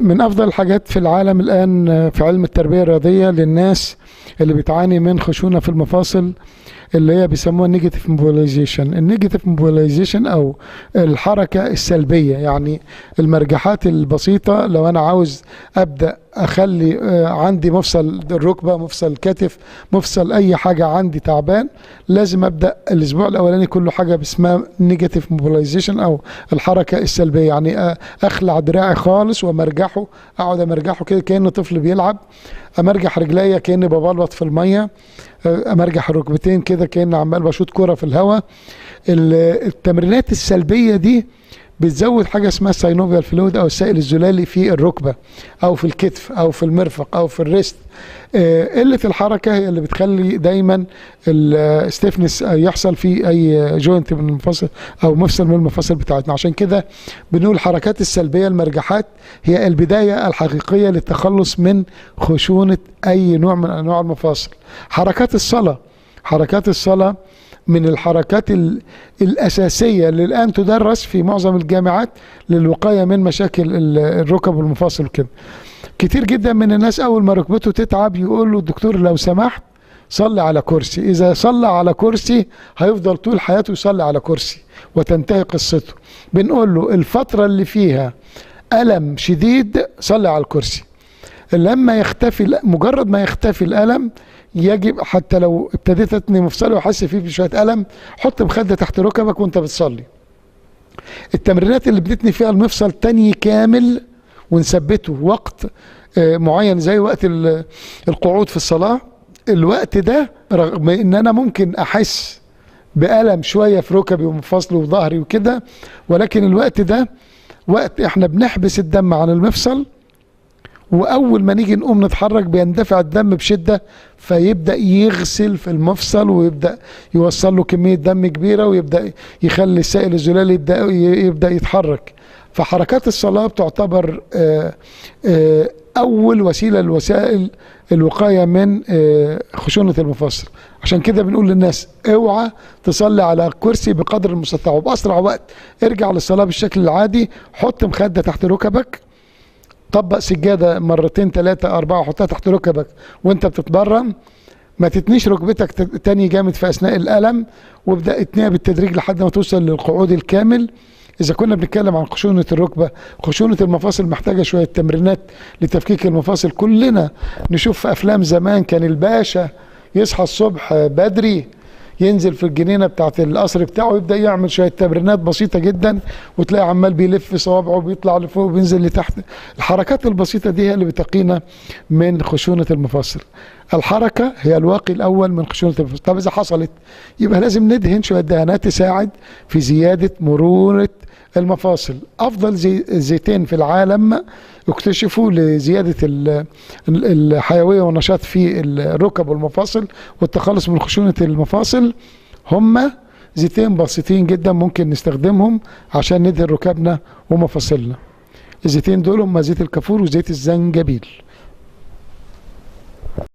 من أفضل الحاجات في العالم الآن في علم التربية الرياضية للناس اللي بتعاني من خشونة في المفاصل، اللي هي بيسموها النيجاتيف موبيلايزيشن. النيجاتيف موبيلايزيشن أو الحركة السلبية، يعني المرجحات البسيطة. لو أنا عاوز أبدأ أخلي عندي مفصل الركبة، مفصل الكتف، مفصل أي حاجة عندي تعبان، لازم أبدأ الأسبوع الأولاني كله حاجة اسمها نيجاتيف موبيلايزيشن أو الحركة السلبية. يعني أخلع دراعي خالص ومرجحه، أقعد أمرجحه كده كأنه طفل بيلعب، أمرجح رجليا كأني ببلبط في المية، امرجح الركبتين كده كأن عمال بشوط كرة في الهواء. التمرينات السلبية دي بتزود حاجة اسمها ساينوفيال فلويد او السائل الزلالي في الركبة او في الكتف او في المرفق او في الريست. قلة الحركة هي اللي بتخلي دايما الستيفنس يحصل في اي جوينت من المفاصل او مفصل من المفاصل بتاعتنا. عشان كده بنقول الحركات السلبية، المرجحات، هي البداية الحقيقية للتخلص من خشونة اي نوع من انواع المفاصل. حركات الصلاة من الحركات الأساسية اللي الآن تدرس في معظم الجامعات للوقاية من مشاكل الركب والمفاصل كده. كتير جدا من الناس أول ما ركبته تتعب يقول له الدكتور لو سمحت صلي على كرسي. إذا صلى على كرسي هيفضل طول حياته يصلي على كرسي وتنتهي قصته. بنقول له الفترة اللي فيها ألم شديد صلي على الكرسي. لما يختفي، مجرد ما يختفي الألم، يجب حتى لو ابتديت اتني مفصلي وحاسس فيه بشويه الم، حط مخده تحت ركبك وانت بتصلي. التمرينات اللي بنتني فيها المفصل تاني كامل ونثبته وقت معين زي وقت القعود في الصلاه، الوقت ده رغم ان انا ممكن احس بألم شويه في ركبي ومفاصلي وظهري وكده، ولكن الوقت ده وقت احنا بنحبس الدم عن المفصل، واول ما نيجي نقوم نتحرك بيندفع الدم بشده فيبدا يغسل في المفصل ويبدا يوصل له كميه دم كبيره ويبدا يخلي السائل الزلالي يبدا يتحرك. فحركات الصلاه بتعتبر اول وسيله لوسائل الوقايه من خشونه المفاصل. عشان كده بنقول للناس اوعى تصلي على كرسي بقدر المستطاع، وباسرع وقت ارجع للصلاه بالشكل العادي. حط مخده تحت ركبك، طبق سجادة مرتين 3 4 حطها تحت ركبك وانت بتتمرن. ما تتنيش ركبتك تاني جامد في اثناء الالم، وابدا اتنيها بالتدريج لحد ما توصل للقعود الكامل. اذا كنا بنتكلم عن خشونة الركبة، خشونة المفاصل محتاجة شوية تمرينات لتفكيك المفاصل. كلنا نشوف في افلام زمان كان الباشا يصحى الصبح بدري ينزل في الجنينه بتاعت القصر بتاعه يبدا يعمل شويه تمرينات بسيطه جدا، وتلاقي عمال بيلف صوابعه وبيطلع لفوق وبينزل لتحت. الحركات البسيطه دي هي اللي بتقينا من خشونه المفاصل. الحركه هي الواقي الاول من خشونه المفاصل. طب اذا حصلت يبقى لازم ندهن شويه دهانات تساعد في زياده مرونه المفاصل. افضل زيتين في العالم اكتشفوا لزياده الحيويه والنشاط في الركب والمفاصل والتخلص من خشونه المفاصل هم زيتين بسيطين جدا ممكن نستخدمهم عشان ندهن ركبنا ومفاصلنا. الزيتين دول هم زيت الكافور وزيت الزنجبيل.